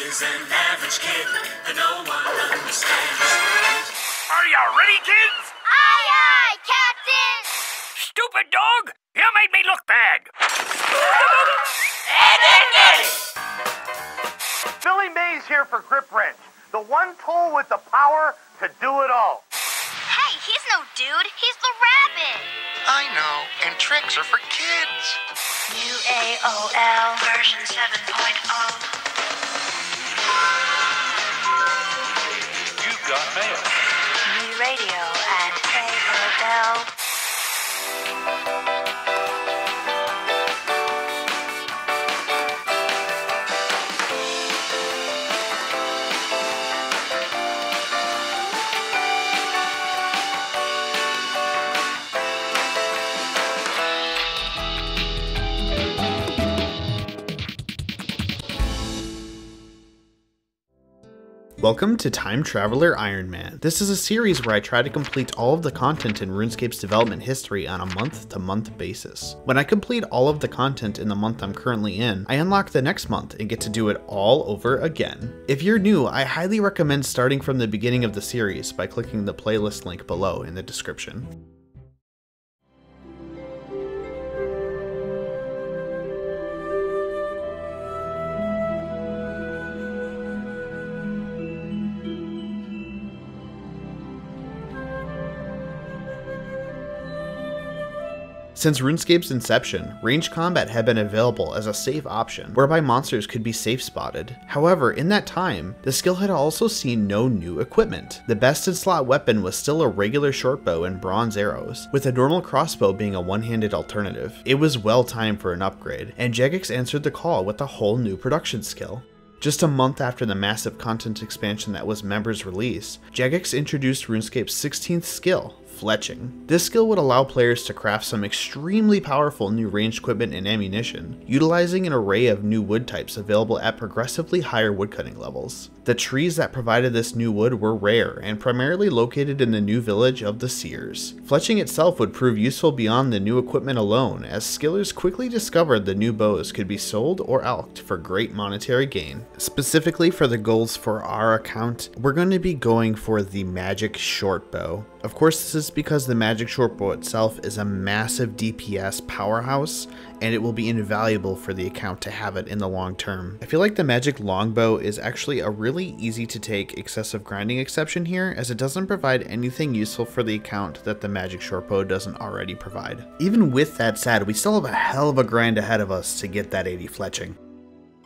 is an average kid that no one understands. Are you ready, kids? Aye, aye, Captain! Stupid dog! You made me look bad! Billy Mays here for Grip Wrench, the one tool with the power to do it all. Hey, he's no dude, he's the rabbit! I know, and tricks are for kids. New AOL version 7.0. You've got mail. New radio and AOL. Welcome to Time Traveller Ironman. This is a series where I try to complete all of the content in RuneScape's development history on a month-to-month basis. When I complete all of the content in the month I'm currently in, I unlock the next month and get to do it all over again. If you're new, I highly recommend starting from the beginning of the series by clicking the playlist link below in the description. Since RuneScape's inception, ranged combat had been available as a safe option, whereby monsters could be safe spotted. However, in that time, the skill had also seen no new equipment. The best in slot weapon was still a regular shortbow and bronze arrows, with a normal crossbow being a one-handed alternative. It was well timed for an upgrade, and Jagex answered the call with a whole new production skill. Just a month after the massive content expansion that was Members release, Jagex introduced RuneScape's 16th skill, Fletching. This skill would allow players to craft some extremely powerful new ranged equipment and ammunition, utilizing an array of new wood types available at progressively higher woodcutting levels. The trees that provided this new wood were rare and primarily located in the new village of the Seers. Fletching itself would prove useful beyond the new equipment alone, as skillers quickly discovered the new bows could be sold or alked for great monetary gain. Specifically for the goals for our account, we're going to be going for the magic shortbow. Of course, this is because the magic shortbow itself is a massive DPS powerhouse, and it will be invaluable for the account to have it in the long term. I feel like the magic longbow is actually a really easy to take excessive grinding exception here, as it doesn't provide anything useful for the account that the magic shortbow doesn't already provide. Even with that said, we still have a hell of a grind ahead of us to get that 80 fletching.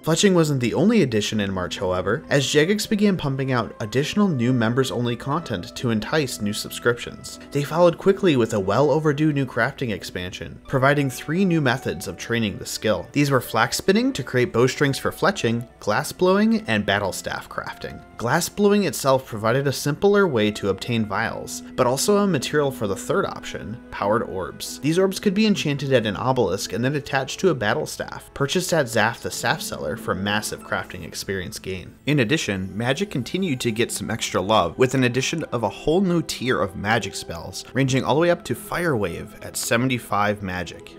Fletching wasn't the only addition in March, however, as Jagex began pumping out additional new members-only content to entice new subscriptions. They followed quickly with a well-overdue new crafting expansion, providing 3 new methods of training the skill. These were flax spinning to create bowstrings for fletching, glass blowing, and battle staff crafting. Glass blowing itself provided a simpler way to obtain vials, but also a material for the third option, powered orbs. These orbs could be enchanted at an obelisk and then attached to a battle staff, purchased at Zaf the staff seller for massive crafting experience gain. In addition, magic continued to get some extra love with an addition of a whole new tier of magic spells, ranging all the way up to Fire Wave at 75 magic.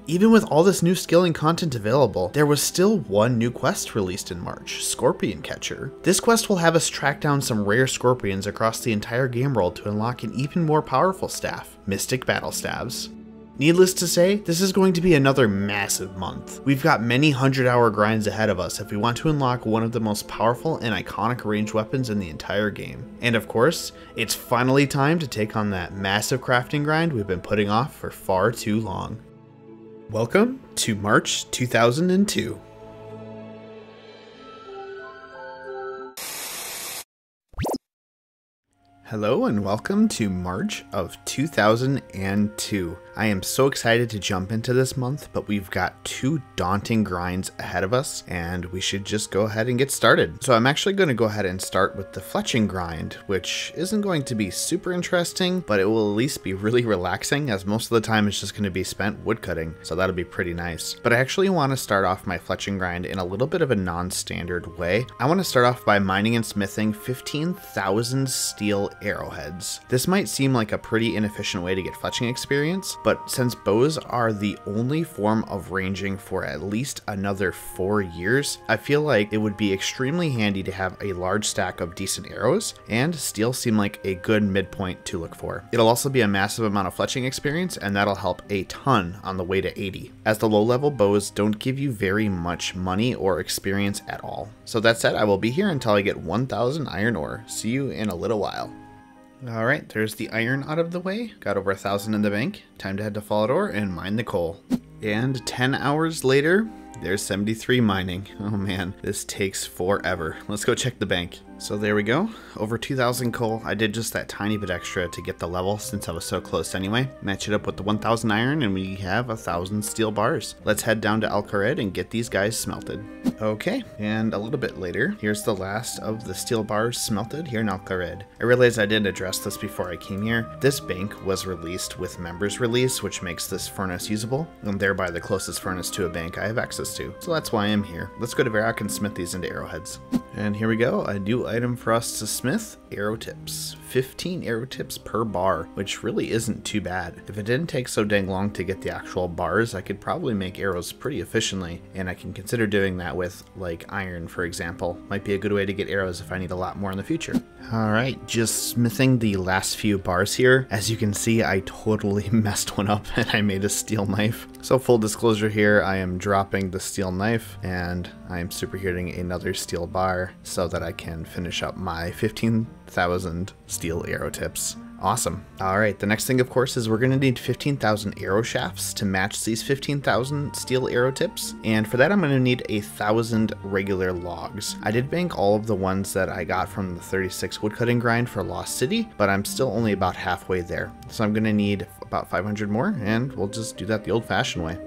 Even with all this new skilling content available, there was still one new quest released in March, Scorpion Catcher. This quest will have us track down some rare scorpions across the entire game world to unlock an even more powerful staff, Mystic Battle Staves. Needless to say, this is going to be another massive month. We've got many 100-hour grinds ahead of us if we want to unlock one of the most powerful and iconic ranged weapons in the entire game. And of course, it's finally time to take on that massive crafting grind we've been putting off for far too long. Welcome to March 2002. Hello and welcome to March of 2002. I am so excited to jump into this month, but we've got 2 daunting grinds ahead of us and we should just go ahead and get started. So I'm actually going to go ahead and start with the Fletching Grind, which isn't going to be super interesting, but it will at least be really relaxing, as most of the time it's just going to be spent woodcutting, so that'll be pretty nice. But I actually want to start off my Fletching Grind in a little bit of a non-standard way. I want to start off by mining and smithing 15,000 steel arrowheads. This might seem like a pretty inefficient way to get fletching experience, but since bows are the only form of ranging for at least another 4 years, I feel like it would be extremely handy to have a large stack of decent arrows, and steel seemed like a good midpoint to look for. It'll also be a massive amount of fletching experience, and that'll help a ton on the way to 80, as the low level bows don't give you very much money or experience at all. So that said, I will be here until I get 1000 iron ore. See you in a little while. Alright, there's the iron out of the way. Got over 1000 in the bank. Time to head to Falador and mine the coal. And 10 hours later, there's 73 mining. Oh man, this takes forever. Let's go check the bank. So there we go, over 2000 coal. I did just that tiny bit extra to get the level since I was so close anyway. Match it up with the 1000 iron and we have 1000 steel bars. Let's head down to Alcared and get these guys smelted. Okay, and a little bit later, here's the last of the steel bars smelted here in Alcared. I realized I didn't address this before I came here. This bank was released with members release, which makes this furnace usable, and thereby the closest furnace to a bank I have access to. So that's why I'm here. Let's go to Varrock and smith these into arrowheads. And here we go, a new item for us to smith, arrow tips. 15 arrow tips per bar, which really isn't too bad. If it didn't take so dang long to get the actual bars, I could probably make arrows pretty efficiently, and I can consider doing that with, like, iron, for example. Might be a good way to get arrows if I need a lot more in the future. Alright, just smithing the last few bars here. As you can see, I totally messed one up and I made a steel knife. So full disclosure here, I am dropping the steel knife and I am superheating another steel bar so that I can finish up my 15,000 steel arrow tips. Awesome. Alright, the next thing of course is we're going to need 15,000 arrow shafts to match these 15,000 steel arrow tips, and for that I'm going to need 1,000 regular logs. I did bank all of the ones that I got from the 36 woodcutting grind for Lost City, but I'm still only about halfway there. So I'm going to need about 500 more, and we'll just do that the old-fashioned way.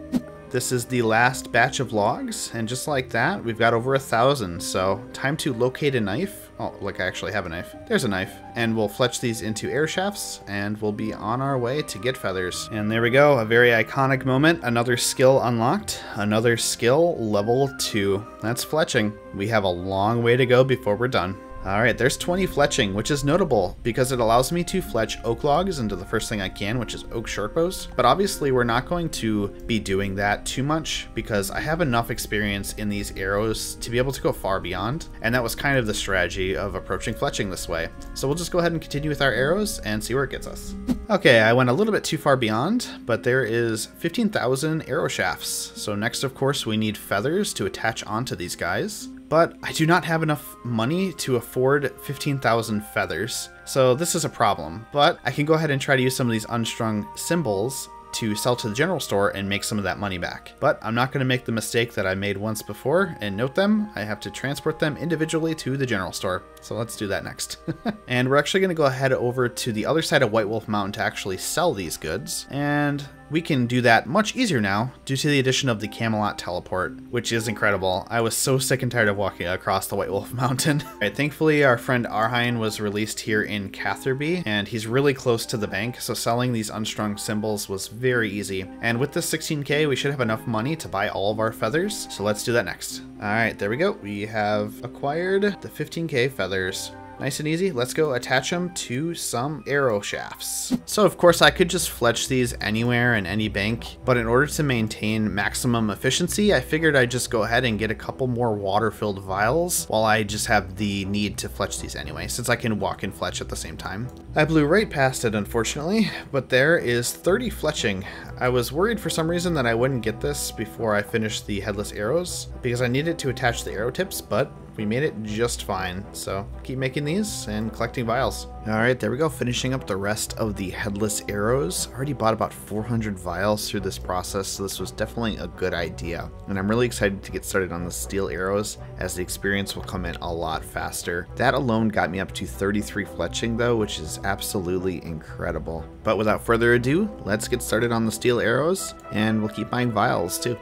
This is the last batch of logs, and just like that, we've got over 1,000, so time to locate a knife. Oh, look, I actually have a knife. There's a knife. And we'll fletch these into air shafts, and we'll be on our way to get feathers. And there we go, a very iconic moment. Another skill unlocked. Another skill, level 2. That's fletching. We have a long way to go before we're done. Alright, there's 20 fletching, which is notable because it allows me to fletch oak logs into the first thing I can, which is oak shortbows. But obviously we're not going to be doing that too much because I have enough experience in these arrows to be able to go far beyond, and that was kind of the strategy of approaching fletching this way. So we'll just go ahead and continue with our arrows and see where it gets us. Okay, I went a little bit too far beyond, but there is 15,000 arrow shafts. So next of course we need feathers to attach onto these guys. But I do not have enough money to afford 15,000 feathers, so this is a problem. But I can go ahead and try to use some of these unstrung symbols to sell to the general store and make some of that money back. But I'm not going to make the mistake that I made once before and note them. I have to transport them individually to the general store. So let's do that next. And we're actually going to go ahead over to the other side of White Wolf Mountain to actually sell these goods. And we can do that much easier now due to the addition of the Camelot teleport, which is incredible. I was so sick and tired of walking across the White Wolf Mountain. Right, thankfully our friend Arhine was released here in Catherby, and he's really close to the bank, so selling these unstrung symbols was very easy. And with this 16k, we should have enough money to buy all of our feathers, so let's do that next. Alright, there we go. We have acquired the 15k feathers. Nice and easy. Let's go attach them to some arrow shafts. So of course I could just fletch these anywhere in any bank, but in order to maintain maximum efficiency, I figured I'd just go ahead and get a couple more water-filled vials while I just have the need to fletch these anyway, since I can walk and fletch at the same time. I blew right past it, unfortunately, but there is 30 fletching. I was worried for some reason that I wouldn't get this before I finished the headless arrows, because I needed to attach the arrow tips, but we made it just fine. So keep making these and collecting vials. Alright, there we go, finishing up the rest of the headless arrows. Already bought about 400 vials through this process, so this was definitely a good idea. And I'm really excited to get started on the steel arrows, as the experience will come in a lot faster. That alone got me up to 33 fletching though, which is absolutely incredible. But without further ado, let's get started on the steel arrows, and we'll keep buying vials too.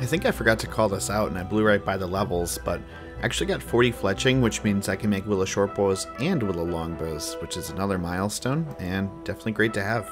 I think I forgot to call this out and I blew right by the levels, but I actually got 40 fletching, which means I can make willow short bows and willow long bows, which is another milestone and definitely great to have.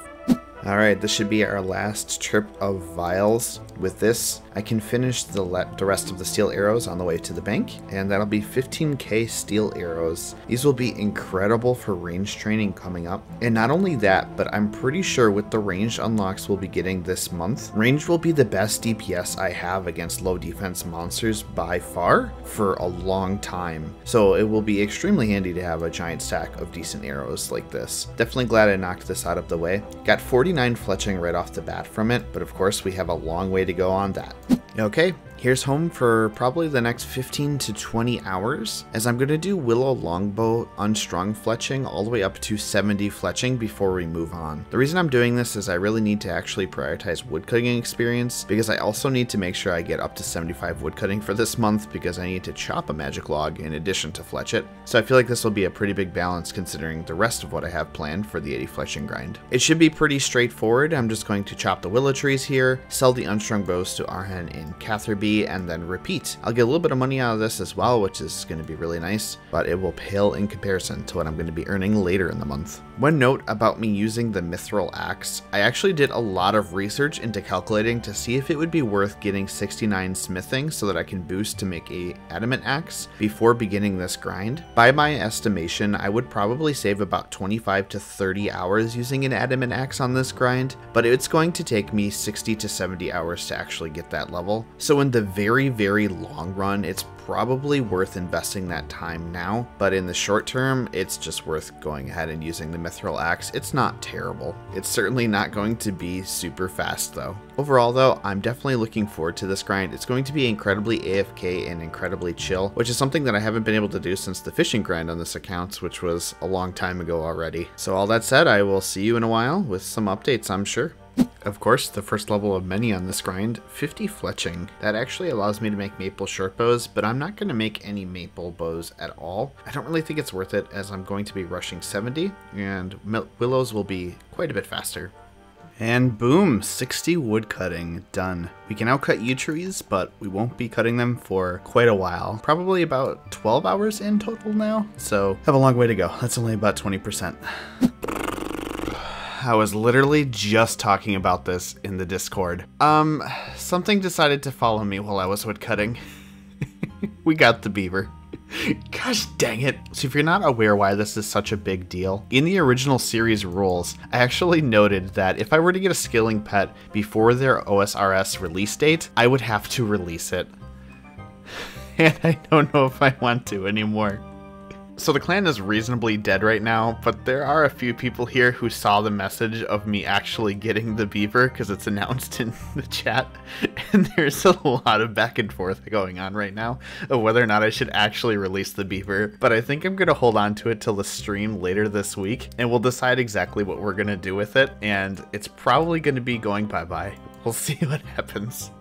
Alright, this should be our last trip of vials. With this, I can finish the rest of the steel arrows on the way to the bank, and that'll be 15k steel arrows. These will be incredible for range training coming up. And not only that, but I'm pretty sure with the range unlocks we'll be getting this month, range will be the best DPS I have against low defense monsters by far for a long time. So it will be extremely handy to have a giant stack of decent arrows like this. Definitely glad I knocked this out of the way. Got 49 fletching right off the bat from it, but of course we have a long way to go on that. Okay, here's home for probably the next 15 to 20 hours, as I'm going to do willow longbow unstrung fletching all the way up to 70 fletching before we move on. The reason I'm doing this is I really need to actually prioritize woodcutting experience, because I also need to make sure I get up to 75 woodcutting for this month, because I need to chop a magic log in addition to fletch it. So I feel like this will be a pretty big balance considering the rest of what I have planned for the 80 fletching grind. It should be pretty straightforward. I'm just going to chop the willow trees here, sell the unstrung bows to Arhan in Catherby, and then repeat. I'll get a little bit of money out of this as well, which is going to be really nice, but it will pale in comparison to what I'm going to be earning later in the month. One note about me using the mithril axe, I actually did a lot of research into calculating to see if it would be worth getting 69 smithing so that I can boost to make a adamant axe before beginning this grind. By my estimation, I would probably save about 25 to 30 hours using an adamant axe on this grind, but it's going to take me 60 to 70 hours to actually get that level. So in the very long run, it's probably worth investing that time now, but in the short term, it's just worth going ahead and using the mithril axe. It's not terrible. It's certainly not going to be super fast though. Overall though, I'm definitely looking forward to this grind. It's going to be incredibly AFK and incredibly chill, which is something that I haven't been able to do since the fishing grind on this account, which was a long time ago already. So all that said, I will see you in a while with some updates, I'm sure. Of course, the first level of many on this grind, 50 fletching. That actually allows me to make maple short bows, but I'm not going to make any maple bows at all. I don't really think it's worth it, as I'm going to be rushing 70, and willows will be quite a bit faster. And boom, 60 wood cutting done. We can now cut yew trees, but we won't be cutting them for quite a while. Probably about 12 hours in total now, so have a long way to go. That's only about 20%. I was literally just talking about this in the Discord. Something decided to follow me while I was woodcutting. We got the beaver. Gosh dang it. So if you're not aware why this is such a big deal, in the original series rules, I actually noted that if I were to get a skilling pet before their OSRS release date, I would have to release it. And I don't know if I want to anymore. So the clan is reasonably dead right now, but there are a few people here who saw the message of me actually getting the beaver because it's announced in the chat, and there's a lot of back and forth going on right now of whether or not I should actually release the beaver, but I think I'm going to hold on to it till the stream later this week, and we'll decide exactly what we're going to do with it, and it's probably going to be going bye-bye. We'll see what happens.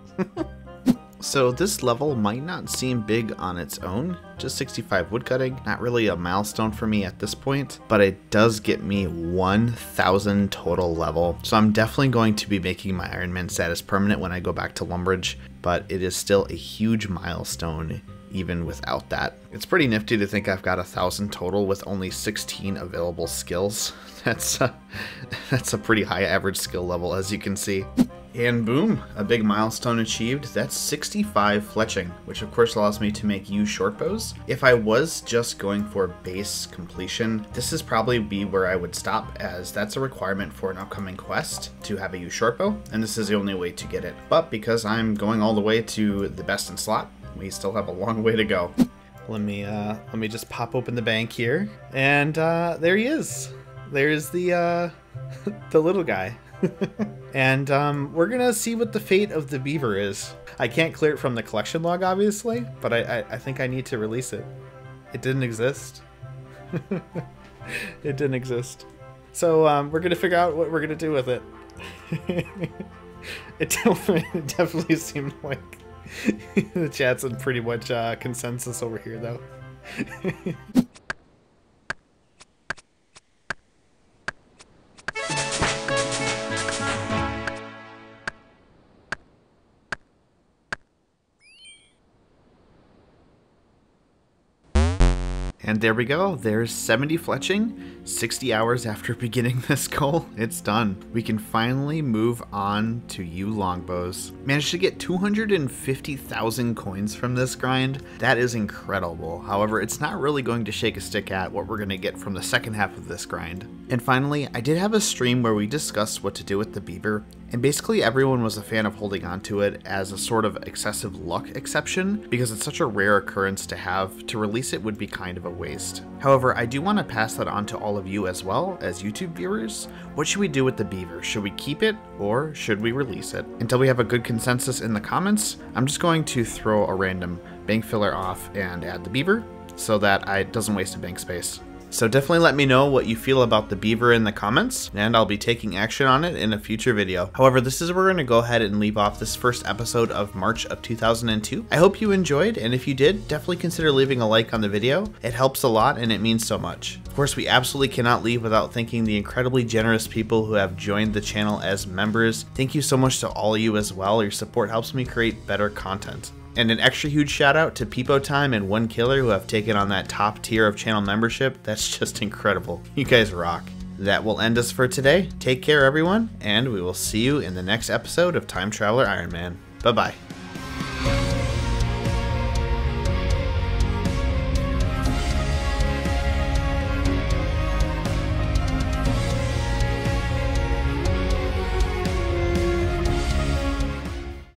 So this level might not seem big on its own, just 65 woodcutting, not really a milestone for me at this point, but it does get me 1,000 total level. So I'm definitely going to be making my Ironman status permanent when I go back to Lumbridge, but it is still a huge milestone even without that. It's pretty nifty to think I've got 1,000 total with only 16 available skills. That's a pretty high average skill level, as you can see. And boom, a big milestone achieved. That's 65 fletching, which of course allows me to make yew short bows. If I was just going for base completion, this is probably be where I would stop, as that's a requirement for an upcoming quest to have a yew short bow, and this is the only way to get it. But because I'm going all the way to the best in slot, we still have a long way to go. Let me just pop open the bank here, and there he is. There's the the little guy. And we're gonna see what the fate of the beaver is. I can't clear it from the collection log, obviously, but I think I need to release it. It didn't exist. It didn't exist. So we're gonna figure out what we're gonna do with it. It definitely seemed like the chat's in pretty much consensus over here, though. And there we go, there's 70 fletching, 60 hours after beginning this goal, it's done. We can finally move on to U longbows. Managed to get 250,000 coins from this grind. That is incredible. However, it's not really going to shake a stick at what we're going to get from the second half of this grind. And finally, I did have a stream where we discussed what to do with the beaver, and basically everyone was a fan of holding on to it as a sort of excessive luck exception because it's such a rare occurrence to have. To release it would be kind of a waste. However, I do want to pass that on to all of you as well as YouTube viewers. What should we do with the beaver? Should we keep it or should we release it? Until we have a good consensus in the comments, I'm just going to throw a random bank filler off and add the beaver so that it doesn't waste a bank space. So definitely let me know what you feel about the beaver in the comments, and I'll be taking action on it in a future video. However, this is where we're going to go ahead and leave off this first episode of March of 2002. I hope you enjoyed, and if you did, definitely consider leaving a like on the video. It helps a lot and it means so much. Of course, we absolutely cannot leave without thanking the incredibly generous people who have joined the channel as members. Thank you so much to all of you as well. Your support helps me create better content. And an extra huge shout out to PT1 and One Killer who have taken on that top tier of channel membership. That's just incredible. You guys rock. That will end us for today. Take care everyone, and we will see you in the next episode of Time Traveller Ironman. Bye bye.